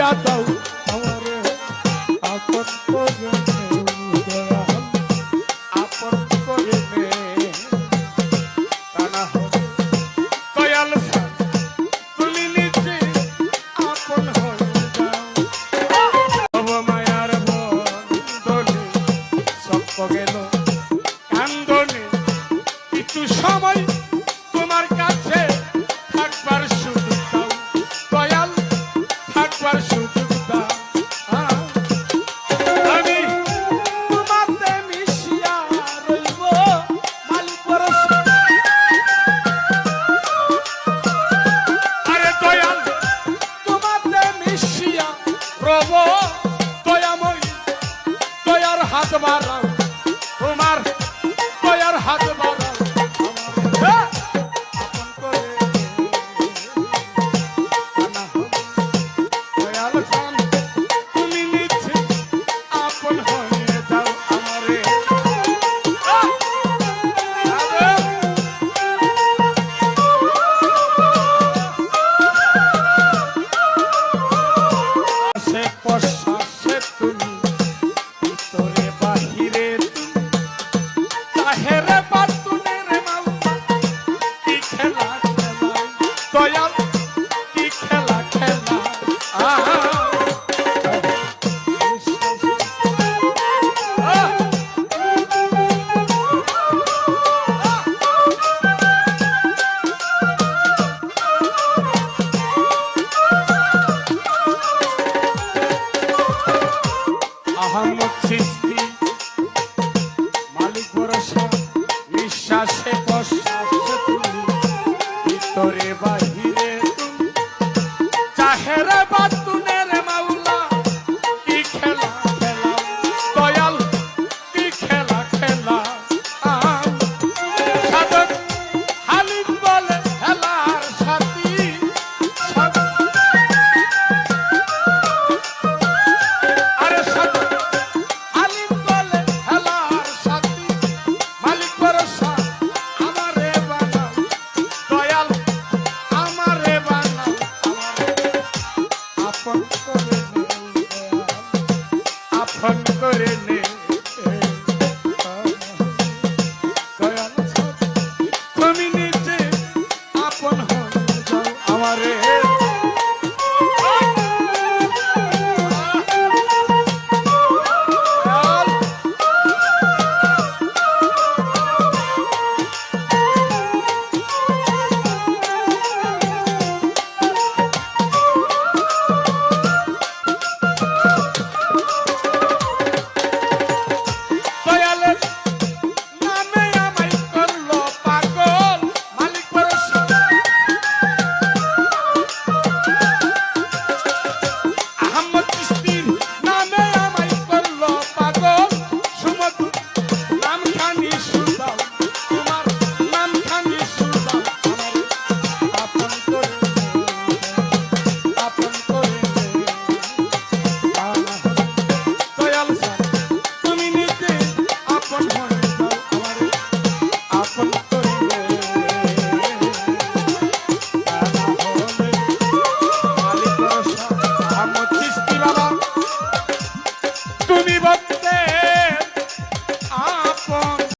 বানাইয়া দাও আমারে আপন করে আপন করে কানা দয়াল তুমি নিজে আপন হয়ে যাও মায়ার বন্ধনে সব গেল কান্দনে কিছু সময় তোমার কাছে থাকবার সুযোগ দাও দয়াল থাকবার সুযোগ দাও আমি তোমাতে মিশিয়া রইব মালিক ভরসা আরে দয়াল তোমাতে মিশিয়া রব দয়াময় দয়ার হাত বাড়াও তোমার দয়ার হাত বাড়াও মালিক ভরসা নিঃশ্বাসে প্রশ্বাসে তুমি ভিতরে বাহিরে তুমি চাহেরে বাতুনের মাওলা কি খেলা খেলা দয়াল কি খেলা খেলা সাধক হালিম বলে খেলার সাথী আরে সাধক আপন করে নে তুমি নিজে আপন হয়ে যাও আমারে তুমি